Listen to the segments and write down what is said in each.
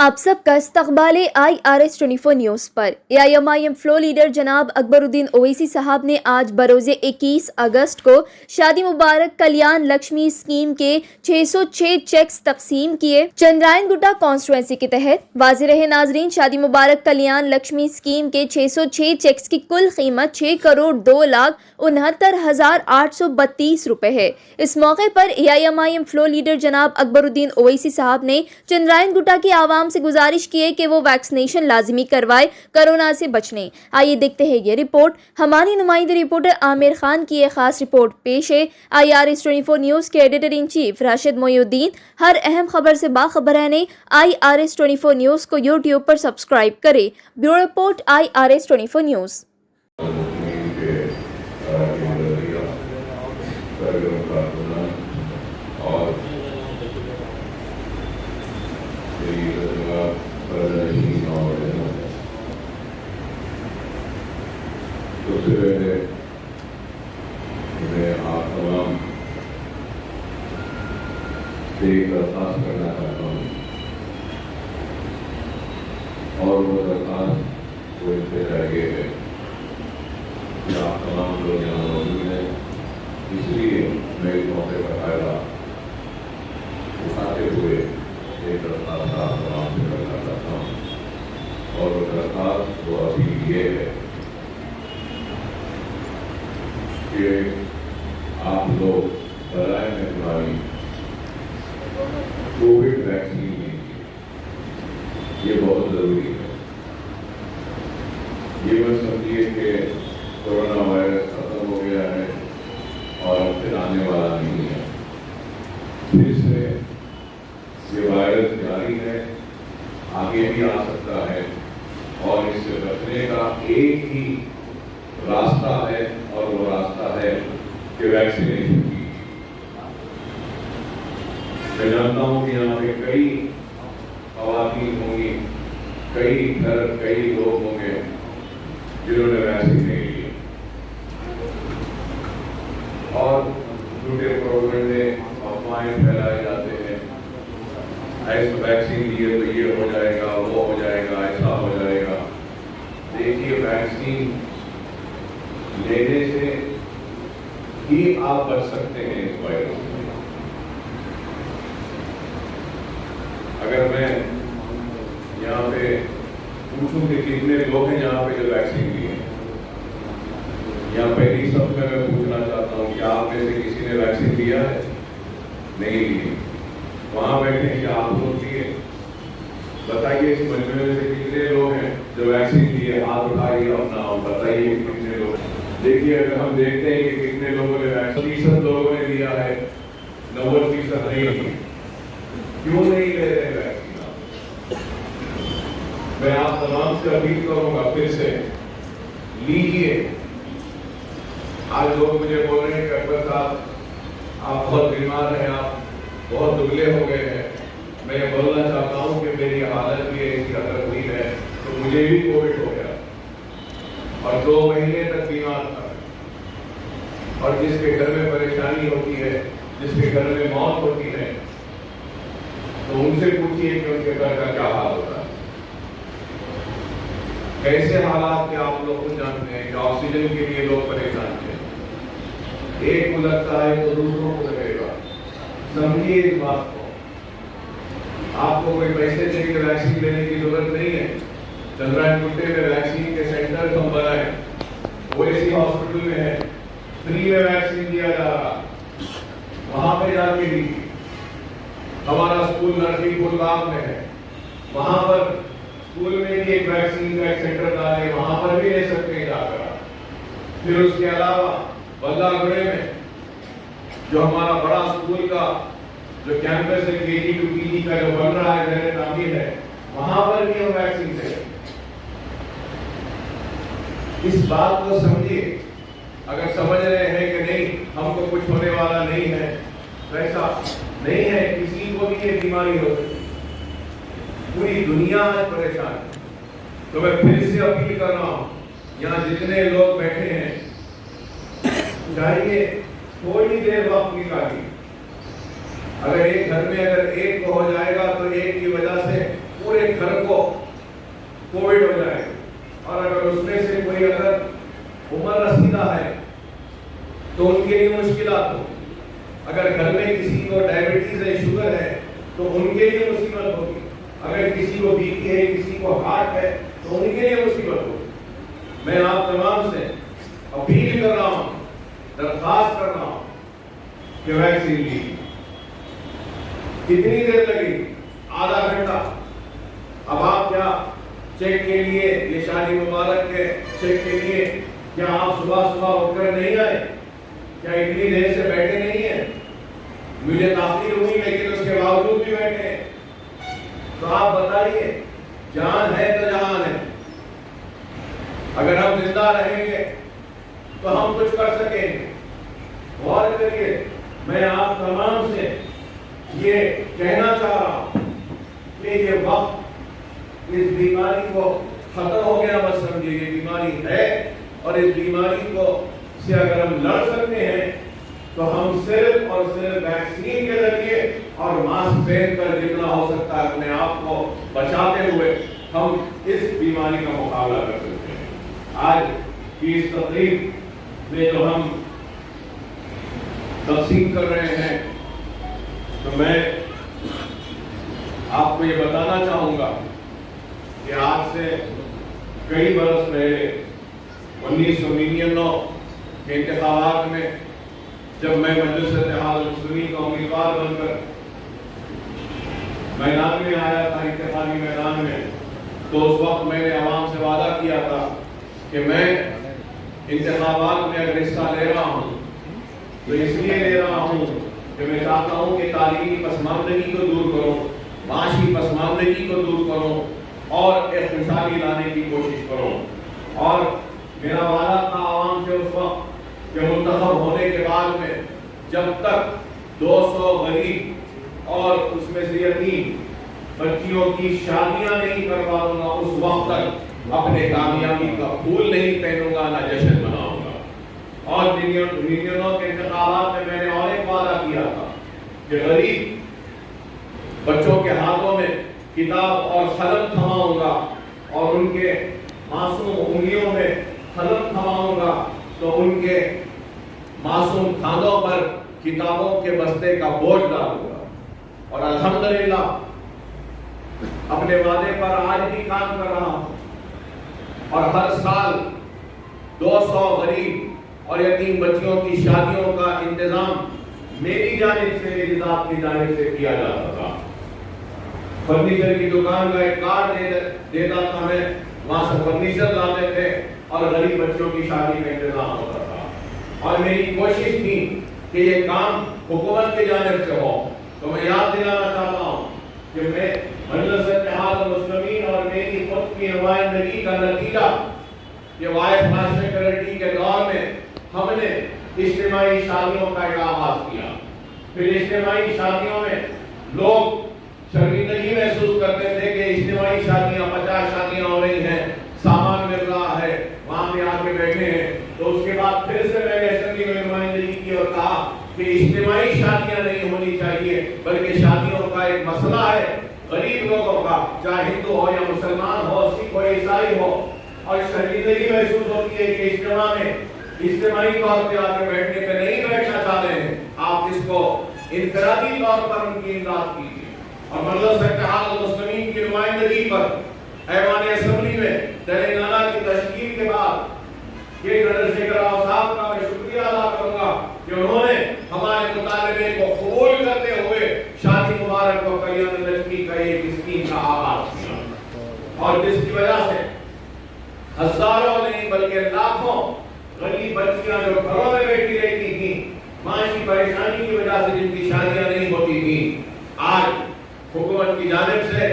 آپ سب کا استقبال IRS 24 نیوز پر۔ AIMIM فلو لیڈر جناب اکبر الدین اویسی صاحب نے آج بروز 21 اگست کو شادی مبارک کلیان لکشمی اسکیم کے 606 چیکس تقسیم کیے۔ چندرائن گٹا کانسٹیچوئنسی کے تحت واضح رہے ناظرین، شادی مبارک کلیان لکشمی اسکیم کے 606 چیکس کی کل قیمت 6,02,69,832 روپے ہے۔ اس موقع پر AIMIM فلو لیڈر جناب اکبر الدین اویسی صاحب نے چندرائن گٹا کی عوام سے گزارش کی ہے کہ وہ ویکسینیشن لازمی کروائے کورونا سے بچنے۔ آئیے دیکھتے ہیں یہ رپورٹ۔ ہماری نمائندے رپورٹر عامر خان کی ایک خاص رپورٹ پیش ہے۔ IRS 24 نیوز کے editor in chief Rashid Mohiuddin ہر اہم خبر سے باخبر رہنے IRS 24 نیوز کو YouTube پر سبسکرائب کرے۔ Bureau report IRS 24 news. سب سے پہلے میں آپ تمام سے ایک درخواست کرنا چاہتا ہوں، اور وہ درخواست وہ اس سے رہ گئے ہے کہ آپ تمام لوگ یہاں موجود ہیں، اس لیے میں اس موقع کا فائدہ اٹھاتے ہوئے ایک درخواست آپ تمام سے کرنا چاہتا ہوں، اور وہ درخواست وہ ابھی یہ ہے کہ آپ لوگ برائے مہربانی کووڈ ویکسین لیجیے، یہ بہت ضروری ہے۔ یہ مت سمجھیے کہ کورونا وائرس ختم ہو گیا ہے اور پھر آنے والا نہیں ہے، پھر سے یہ وائرس جاری ہے، آگے بھی آ سکتا ہے، اور اس سے بچنے کا ایک ہی راستہ ہے، اور وہ راستہ ہے کہ ویکسینیشن کی۔ میں جانتا ہوں کہ یہاں پہ کئی خواتین ہوں گی، کئی گھر، کئی لوگ ہوں گے جنہوں نے ویکسین نہیں لی، اور جھوٹے پروپیگنڈے افواہیں پھیلائے جاتے ہیں، ایسا ویکسین لیے تو یہ ہو جائے گا، وہ ہو جائے گا، ایسا ہو جائے گا۔ دیکھیے، ویکسین لینے سے ہی آپ بچ سکتے ہیں اس وائرس سے۔ اگر میں یہاں پہ پوچھوں کہ کتنے لوگ ہیں یہاں پہ جو ویکسین لیے ہیں، یہاں پہلی سب میں پوچھنا چاہتا ہوں کہ آپ میں سے کسی نے ویکسین لیا ہے؟ نہیں لی۔ وہاں بیٹھے کہ آپ لوگ لیے؟ بتائیے اس مجموعے میں سے کتنے لوگ ہیں جو ویکسین لیے؟ ہاتھ اٹھائیے اپنا اور بتائیے کتنے لوگ ہیں۔ دیکھیے، اگر ہم دیکھتے ہیں کہ کتنے لوگوں نے 30% لوگوں نے لیا ہے، 90% نہیں، کیوں نہیں لے رہے ویکسین؟ میں آپ تمام سے اپیل کروں گا، پھر سے لیجیے۔ آج لوگ مجھے بول رہے ہیں کہ اکبر صاحب آپ بہت بیمار ہیں، آپ بہت دبلے ہو گئے ہیں۔ میں یہ بولنا چاہتا ہوں کہ میری حالت بھی ایسی اثر ہوئی ہے، تو مجھے بھی کووڈ ہو گیا اور 2 مہینے تک بیمار تھا، اور جس کے گھر میں پریشانی ہوتی ہے، جس کے گھر میں موت ہوتی ہے، تو ان سے پوچھیے کہ ان کے گھر کا کیا حال ہوتا ہے، کیسے حالات کے آپ لوگ خود جانتے ہیں کہ آکسیجن کے لیے لوگ پریشان ہیں۔ ایک کو لگتا ہے تو دوسروں کو لگے گا۔ سمجھیے اس بات کو۔ آپ کو کوئی پیسے دے کے ویکسین لینے کی ضرورت نہیں ہے۔ چندرائن گٹے میں ویکسین کے سینٹر ہم بنائے، اویسی ہاسپٹل میں ہے، فری میں ویکسین دیا جا رہا، وہاں پہ جا کے لیجیے۔ ہمارا اسکول نرسنگ گلاب میں ہے، وہاں پر اسکول میں بھی ایک ویکسین کا ایک سینٹر ڈالے، وہاں پر بھی لے سکتے ہیں جا کر۔ پھر اس کے علاوہ بلہ گڑھے میں جو ہمارا بڑا اسکول کا جو کیمپس ہے KG to PG کا جو بن رہا ہے، زیر تعمیر ہے، وہاں پر بھی ہم ویکسین دیں۔ اس بات کو سمجھیے۔ اگر سمجھ رہے ہیں کہ نہیں ہم کو کچھ ہونے والا نہیں ہے، ویسا نہیں ہے، کسی کو بھی یہ بیماری ہو سکتی، پوری دنیا آج پریشان ہے۔ تو میں پھر سے اپیل کر رہا ہوں، یہاں جتنے لوگ بیٹھے ہیں، چاہیے تھوڑی دیر وقت نکالیے۔ اگر ایک گھر میں اگر ایک کو ہو جائے گا تو ایک کی وجہ سے पूरे घर को कोविड हो जाए, और अगर उसमें से कोई अगर उम्र रसीदा है तो उनके लिए मुश्किलात हो, अगर घर में किसी को डायबिटीज है, शुगर है, तो उनके लिए मुसीबत होगी, अगर किसी को बीपी है, किसी को हार्ट है, तो उनके लिए मुसीबत होगी। मैं आप तमाम से अपील कर रहा हूँ, दरख्वास्त कर रहा हूँ कि वैक्सीन लीजिए। कितनी देर लगेगी? आधा घंटा। अब आप क्या चेक के लिए, ये शादी मुबारक के चेक के लिए क्या आप सुबह सुबह उठकर नहीं आए? क्या इतनी देर से बैठे नहीं है? मुझे ताखीर हुई लेकिन उसके बावजूद भी बैठे हैं। तो आप बताइए, जान है तो जहान है। अगर हम जिंदा रहेंगे तो हम कुछ कर सकेंगे। गौर करिए, मैं आप तमाम से ये कहना चाह रहा हूं कि ये वक्त इस बीमारी को खत्म हो गया मत समझिए। ये बीमारी है और इस बीमारी को से अगर हम लड़ सकते हैं तो हम सिर्फ और सिर्फ वैक्सीन के जरिए और मास्क पहनकर जितना हो सकता है अपने आप को बचाते हुए हम इस बीमारी का मुकाबला कर सकते हैं। आज की इस तकलीफ में जो हम तकसीम कर रहे हैं, तो मैं आपको ये बताना चाहूंगा कि आज से कई बरस पहले 1999 के इंतखाबात में जब मैं मजलिस-ए-इत्तेहाद मुस्लिमीन का उम्मीदवार बनकर मैदान में आया था, इंतखाबी मैदान में, तो उस वक्त मैंने आवाम से वादा किया था कि मैं इंतखाबात में अगर हिस्सा ले रहा हूँ तो इसलिए ले रहा हूँ कि मैं चाहता हूँ कि तालीमी पसमानदगी को दूर करूँ, माशी पसमानदगी को दूर करूँ और एक खुशहाली लाने की कोशिश करूँ। और मेरा वादा था आवाम से उस वक्त कि मुंतखब होने के बाद में जब तक 200 गरीब और उसमें से यतीम बच्चियों की शादियां नहीं करवा दूंगा, उस वक्त तक अपने कामयाबी का फूल नहीं पहनूंगा, ना जश्न मनाऊंगा। और यूनियनों के इंतखाबात में मैंने और एक वादा किया था कि गरीब बच्चों के हाथों में किताब और कलम थमाऊंगा और उनके मासूम उंगलियों में कलम थमाऊंगा तो उनके मासूम खानों पर किताबों के बस्ते का बोझ डालूंगा। और अल्हम्दुलिल्लाह अपने वादे पर आज भी काम कर रहा हूं और हर साल 200 गरीब और यतीम बच्चियों की शादियों का इंतजाम मेरी जानिब से, मेरी ज़ात की जानिब से किया जाता था। फर्नीचर की दुकान का एक कार्ड देता था मैं, वहां से फर्नीचर लाते थे और गरीब बच्चों की शादी का इंतजाम होता था। और मेरी कोशिश थी कि ये काम हुकूमत की जानिब से हो। तो मैं याद दिलाना चाहता हूँ कि मैं मजलिस-ए-इत्तेहाद मुस्लिमीन और मेरी खुद की नुमाइंदगी का नतीजा ये वाइस मास्टर सेक्रेटरी के दौर में हमने इज्तिमाई शादियों का आगाज किया। फिर इज्तिमाई शादियों में लोग शर्मिंदगी महसूस करते थे कि इज्तिमाई शादियां 50 शादियां हो रही हैं, सामान मिल रहा है, वहां पे आके बैठे हैं। तो उसके बाद फिर से मैंने असेंबली में नुमाइंदगी की और कहा कि इज्तिमाई शादियां नहीं होनी चाहिए, बल्कि शादियों का एक मसला है गरीब लोगों का, चाहे हिंदू हो या मुसलमान हो, सिख हो, ईसाई हो। और शर्मिंदगी महसूस होती है कि इज्तिमा में इज्तिमाई तौर पे आके बैठने पे नहीं बैठना चाह रहे हैं, आप इसको इनफरादी तौर पर उनकी इमदाद कीजिए। और मजलिस-ए-इत्तेहाद मुस्लिमीन की नुमाइंदगी पर ऐवान असेंबली में तेलंगाना की तश्कील के बाद ये चंद्रशेखर राव साहब का मैं शुक्रिया अदा करूंगा कि उन्होंने हमारे मुतालबे को कबूल करते हुए शादी मुबारक को कल्याण लक्ष्मी का एक स्कीम का आगाज किया। और जिसकी वजह से हजारों नहीं बल्कि लाखों गरीब बच्चियां जो घरों में बैठी रहती थी, माशी परेशानी की वजह से जिनकी शादियां नहीं होती थी, आज हुकूमत की जानिब से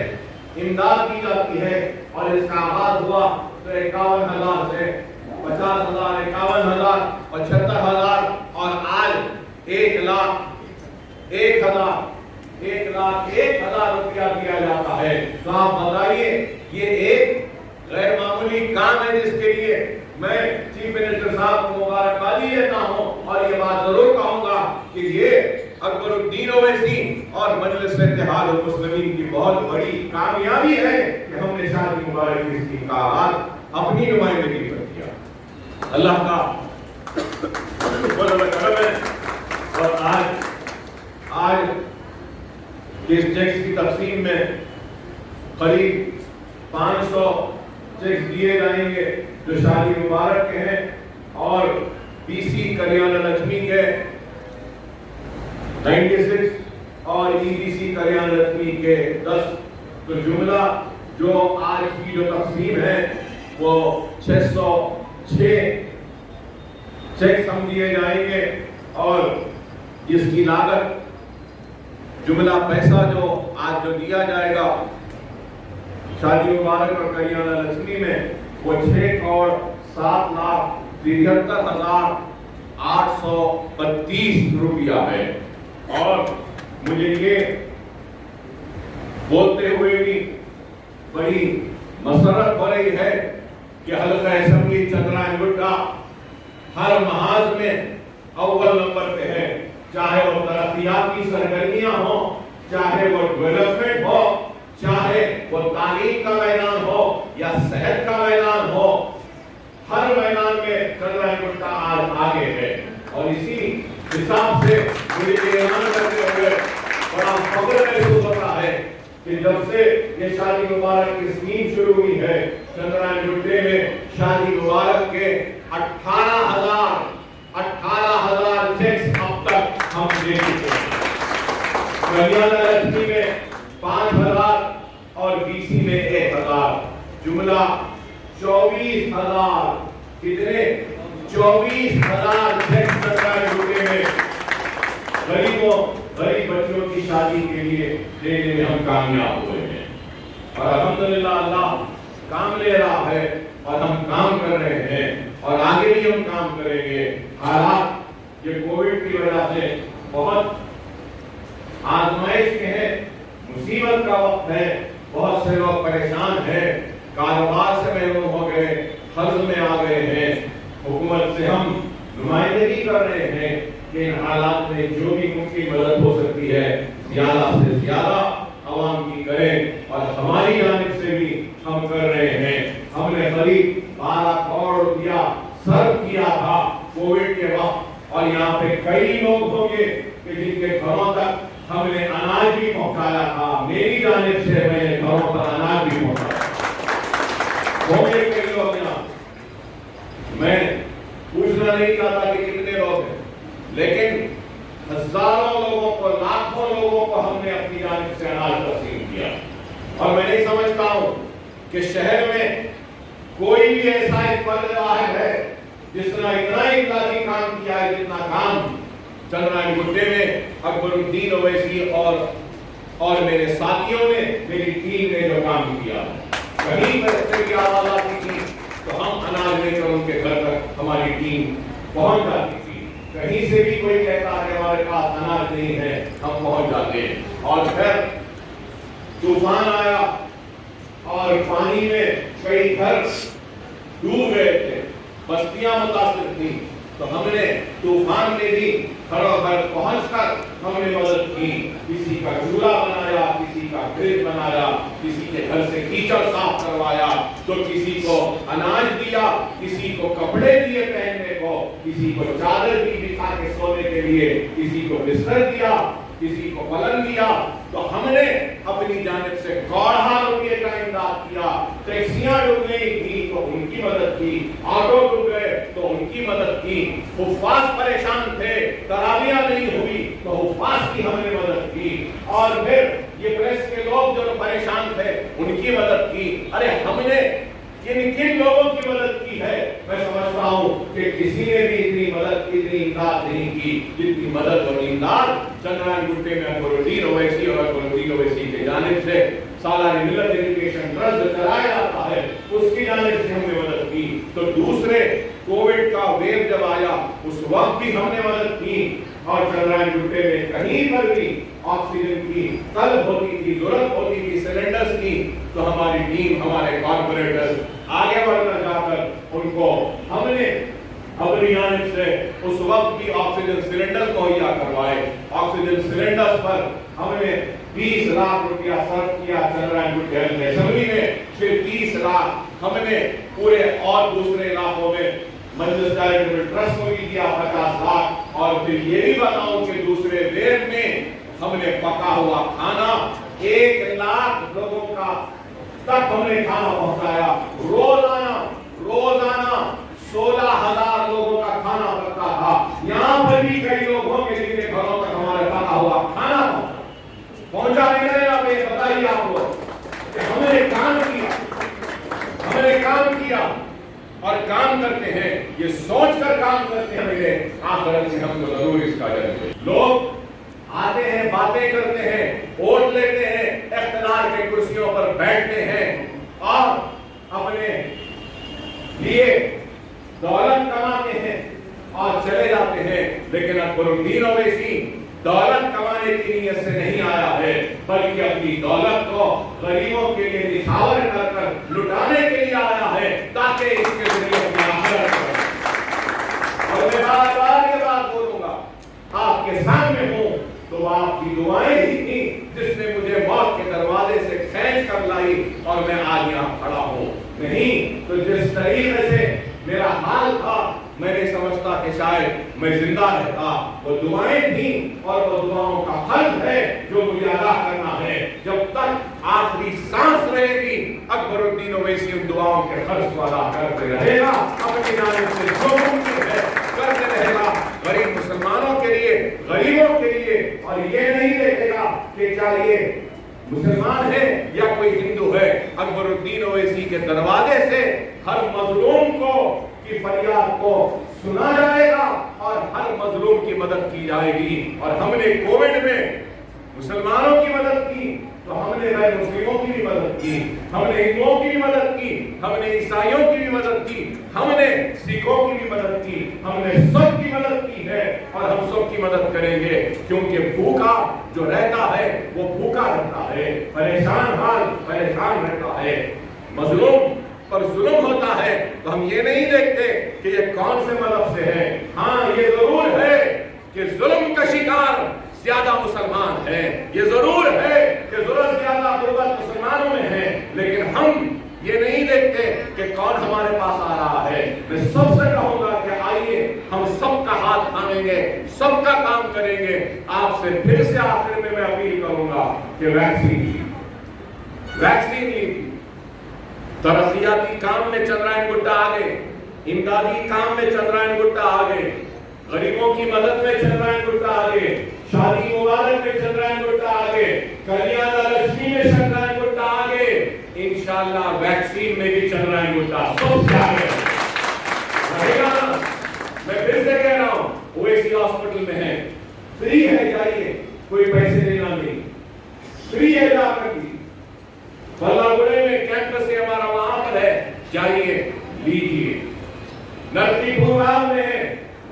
इमदाद की जाती है। और इसका आगाज हुआ तो 51,000 से 50,000, 51,000, 75,000 और आज 1,01,000 रुपया दिया जाता है। तो आप बताइए, ये एक गैर मामूली काम है जिसके लिए मैं चीफ मिनिस्टर साहब को मुबारकबादी देता हूं। और ये बात जरूर कहूंगा कि ये अकबरुद्दीन ओवैसी اور مجلس اتحاد المسلمین کی بہت بڑی کامیابی ہے کہ ہم نے شادی مبارک کی اسکیم کا آغاز اپنی نمائندگی پر کیا. اللہ کا بہت کرم ہے. اور آج اس چیکس کی تقسیم میں قریب 500 چیکس دیے جائیں گے جو شادی مبارک کے ہیں اور پی سی کلیانہ لکشمی کے 96 اور ای بی سی کلیانہ لکشمی کے 10. تو جملہ جو آج کی جو تقسیم ہے وہ 606 چیکس ہم دیے جائیں گے اور اس کی لاگت جملہ پیسہ جو آج جو دیا جائے گا شادی مبارک اور کلیانہ لکشمی میں وہ 6,73,832 روپیہ ہے. اور مجھے یہ بولتے ہوئے بھی بڑی مسرت ہو رہی ہے کہ حلقہ اسمبلی چندرائن گڈا ہر محاذ میں اول نمبر پہ ہے. چاہے وہ ترقیاتی سرگرمیاں ہوں, چاہے وہ ڈیولپمنٹ ہو, چاہے وہ تعلیم کا میدان ہو یا صحت کا میدان ہو, ہر میدان میں چندرائن گڈا آج آگے ہے. اور اسی حساب سے مجھے یہ اعلان کرتے ہوئے بڑا فخر محسوس ہوتا ہے کہ جب سے یہ شادی مبارک کی اسکیم شروع ہوئی ہے چندرائن گڈے میں شادی مبارک کے 18,000 چیکس اب تک ہم دے چکے ہیں. کلیانہ لکشمی میں 5,000 اور بی سی میں 1,000, جملہ 24,000. کتنے؟ 24,000 چیکس چندرائن گڈے میں غریب بچوں کی شادی کے لیے دینے میں ہم کامیاب ہوئے ہیں. اور الحمدللہ اللہ کام لے رہا ہے اور ہم کام کر رہے ہیں اور آگے بھی ہم کام کریں گے. حالات یہ کووڈ کی وجہ سے بہت آزمائش کے ہیں, مصیبت کا وقت ہے, بہت سے لوگ پریشان ہیں, کاروبار سے محروم ہو گئے, قرض میں آ گئے ہیں. حکومت سے ہم نمائندگی کر رہے ہیں کہ ان حالات میں جو بھی ممکن مدد ہو سکتی ہے زیادہ سے زیادہ عوام کی کریں, اور ہماری جانب سے بھی ہم کر رہے ہیں. ہم نے قریب 12 کروڑ روپیہ صرف کیا تھا کووڈ کے وقت, اور یہاں پہ کئی لوگ ہوں گے کہ جن کے گھروں تک ہم نے اناج بھی پہنچایا تھا. میری جانب سے میں نے گھروں پر اناج بھی پہنچایا. ہوں گے کئی لوگ یہاں, میں پوچھنا نہیں چاہتا کہ کتنے لوگ ہیں, لیکن ہزاروں لوگوں کو, لاکھوں لوگوں کو ہم نے اپنی جانب سے اناج تقسیم کیا. اور میں نہیں سمجھتا ہوں کہ شہر میں کوئی بھی ایسا ایک فرد واحد ہے جس نے اتنا امدادی کام کیا ہے جتنا کام چندرائن گڈے میں اکبر الدین اویسی اور میرے ساتھیوں نے, میری ٹیم نے جو کام کیا. کہیں پر کی آواز آتی تھی تو ہم اناج لے کر ان کے گھر تک ہماری ٹیم پہنچ جاتی تھی. کہیں سے بھی کوئی کہتا ہے ہمارے پاس اناج نہیں ہے, ہم پہنچ جاتے ہیں. اور پھر طوفان آیا اور پانی میں کئی گھر ڈوب گئے تھے, بستیاں متاثر تھیں, تو ہم نے طوفان میں بھی گھروں گھر پہنچ کر ہم نے مدد کی. کسی کا چولہا بنایا, کسی کا فریج بنایا, کسی کے گھر سے کیچڑ صاف کروایا, تو کسی کو اناج دیا, کسی کو کپڑے دیے پہننے کو, کسی کو چادر دی بچھا کے سونے کے لیے, کسی کو بستر دیا, کسی کو پلنگ دیا. تو ہم نے اپنی جانب سے کروڑوں روپے کا امداد کیا. ٹیکسیاں ڈوب گئی تھی تو ان کی مدد کی, آٹو ڈوب گئے تو ان کی مدد کی, حفاظ پریشان تھے, تراویح نہیں ہوئی تو حفاظ کی ہم نے مدد کی, اور پھر یہ پریس کے لوگ جو پریشان تھے ان کی مدد کی. ارے ہم نے کن لوگوں کی مدد کی ہے؟ میں سمجھتا ہوں کہ کسی نے بھی اتنی مدد, اتنی امداد نہیں کی جتنی مدد اور امداد چندرائن گڈے میں اکبر الدین اویسی اور اکبر الدین اویسی کی جانب سے سالانہ ملت ایجوکیشن ٹرسٹ چلایا جاتا ہے, اس کی جانب سے ہم نے مدد کی. تو دوسرے کووڈ کا ویو جب آیا اس وقت بھی ہم نے مدد کی, اور چندرائن گڈے میں کہیں پر بھی آکسیجن کی طلب ہوتی تھی, ضرورت ہوتی تھی سلنڈرز کی, تو ہماری ٹیم, ہمارے کارپوریٹرز آگے بڑھ کر جا کر ان کو ہم نے अपनी जानिब से उस वक्त भी ऑक्सीजन सिलेंडर मुहैया करवाए। ऑक्सीजन सिलेंडर पर हमने 20 लाख रुपया सर्व किया चंद्रायन गुट हेल्थ असेंबली में, फिर 30 लाख हमने पूरे और दूसरे इलाकों में मजलिस चैरिटेबल ट्रस्ट को भी दिया 50 लाख, और फिर ये भी बताऊं कि दूसरे वेव में हमने पका हुआ खाना 1 लाख लोगों का तक हमने खाना पहुंचाया। रोजाना 16,000 लोगों का खाना पकता था। यहाँ पर भी कई लोगों के लिए घरों तक हमारे पका हुआ खाना पहुंचा नहीं रहे। आप ये बताइए आप लोग कि हमने काम किया और काम करते हैं, ये सोचकर काम करते हैं मेरे आखिरत में हमको जरूर इसका जरूर। लोग आते हैं, बातें करते हैं, वोट लेते हैं, इख्तियार के कुर्सियों पर बैठते हैं और अपने लिए दौलत कमाते हैं और चले जाते हैं। लेकिन अकबरुद्दीन ओवैसी दौलत कमाने की नीयत से नहीं आया है, बल्कि अपनी दौलत को गरीबों के लिए निछावर कर लुटाने के लिए आया है, ताकि इसके जरिए अपनी आखिरत करें। और मैं बार-बार ये बात बोलूंगा, आपके सामने हूं तो आपकी दुआएं ही थी जिसने मुझे मौत के दरवाजे से खींच कर लाई और मैं आज यहाँ खड़ा हूँ। नहीं तो जिस तरीके से मेरा हाल था, मैं नहीं समझता कि शायद मैं जिंदा रहता। वो दुआएं थी और वो दुआओं का फर्ज है जो मुझे अदा करना है। जब तक आखिरी सांस रहेगी, अकबरुद्दीन ओवैसी उन दुआओं के फर्ज को अदा करते रहेगा, अपनी जानिब से जो मुमकिन है करते रहेगा, गरीब मुसलमानों के लिए, गरीबों के लिए। और ये नहीं देखेगा कि क्या ये मुसलमान है या कोई हिंदू है। अकबरुद्दीन ओवैसी के दरवाजे से हर मजलूम को की फरियाद को सुना जाएगा और हर मजलूम की मदद की जाएगी। और हमने कोविड में मुसलमानों की मदद की तो हमने गैर मुस्लिमों की भी मदद की, हमने हिंदुओं की भी मदद की, हमने ईसाइयों की भी मदद की, हमने सिखों की भी मदद की, हमने सब की मदद की है और हम सब की मदद करेंगे। क्योंकि भूखा जो रहता है वो भूखा रहता है, परेशान रहता है। मजलूम पर जुल्म होता है तो हम ये नहीं देखते कि ये कौन से मजहब से है। हाँ, ये जरूर है कि जुल्म का शिकार ज्यादा मुसलमान है, ये जरूर है कि जुल्म ज्यादा गुर्बत मुसलमानों में है, लेकिन हम ये नहीं देखते कि कौन हमारे पास आ रहा है। मैं सबसे कहूंगा कि आइए हम सबका हाथ थामेंगे, सबका काम करेंगे। आपसे फिर से आखिर में मैं अपील करूंगा कि वैक्सीन लीजिए। तरक्याती काम में चंद्रायन गुट्टा आगे, इमदादी काम में चंद्रायन गुट्टा आगे, गरीबों की मदद में चंद्रायन गुट्टा आगे, शादी मुबारक में चंद्रायन गुट्टा आगे, कल्याण लक्ष्मी में चंद्रायन गुट्टा आगे, इंशाअल्लाह वैक्सीन में भी चंद्रायन गुट्टा सबसे आगे रहेगा। मैं फिर से कह रहा हूँ, ओवैसी हॉस्पिटल में है, फ्री है, जाइए, कोई पैसे देना नहीं, फ्री है, जाकर भी बल्लागुड़े में कैंपस है हमारा, वहां पर है, जाइए लीजिए। नरसीपुर में है,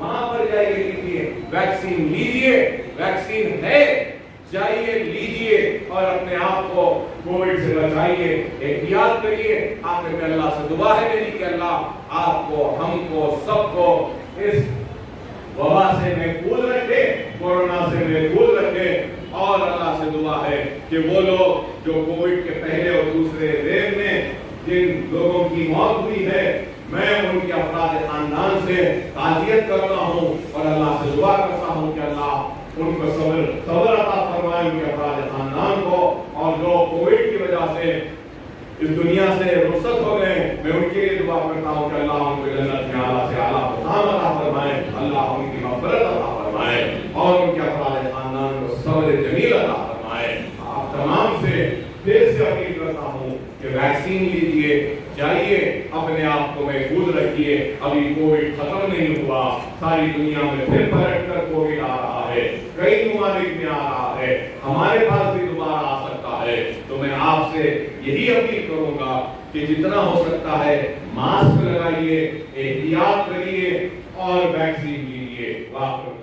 वहां पर जाइए लीजिए, वैक्सीन लीजिए, वैक्सीन है, जाइए लीजिए और अपने आप को कोविड से बचाइए, एहतियात करिए। आखिर में अल्लाह से दुआ है मेरी कि अल्लाह आपको, हमको, सबको इस वबा से महफूज रखे, कोरोना से महफूज रखे। और अल्लाह से दुआ है कि वो लोग जो कोविड के पहले और दूसरे वेव में जिन लोगों की मौत हुई है, मैं उनके अफराद खानदान से ताज़ियत करता हूँ और अल्लाह से दुआ करता हूँ कि अल्लाह उनको सब्र अता फरमाए, उनके अफराद खानदान को। और जो कोविड की वजह से इस दुनिया से रुखसत हो गए, मैं उनके लिए दुआ करता हूँ कि अल्लाह उनको जन्नत में आला से आला मुकाम अता फरमाए, अल्लाह उनकी मग़फ़िरत अता फरमाए और उनके अफराद खानदान को सब्र जमील अता फरमाए। आप तमाम से फिर से अपील करता हूँ कि वैक्सीन लीजिए, जाइए, अपने आप को महफूज रखिए। अभी कोविड खत्म नहीं हुआ, सारी दुनिया में फिर पलट कर कोविड आ रहा है, कई ममालिक में आ रहा है, हमारे पास भी दोबारा आ सकता है। तो मैं आपसे यही अपील करूंगा कि जितना हो सकता है मास्क लगाइए, एहतियात करिए और वैक्सीन लीजिए। वाक़िअ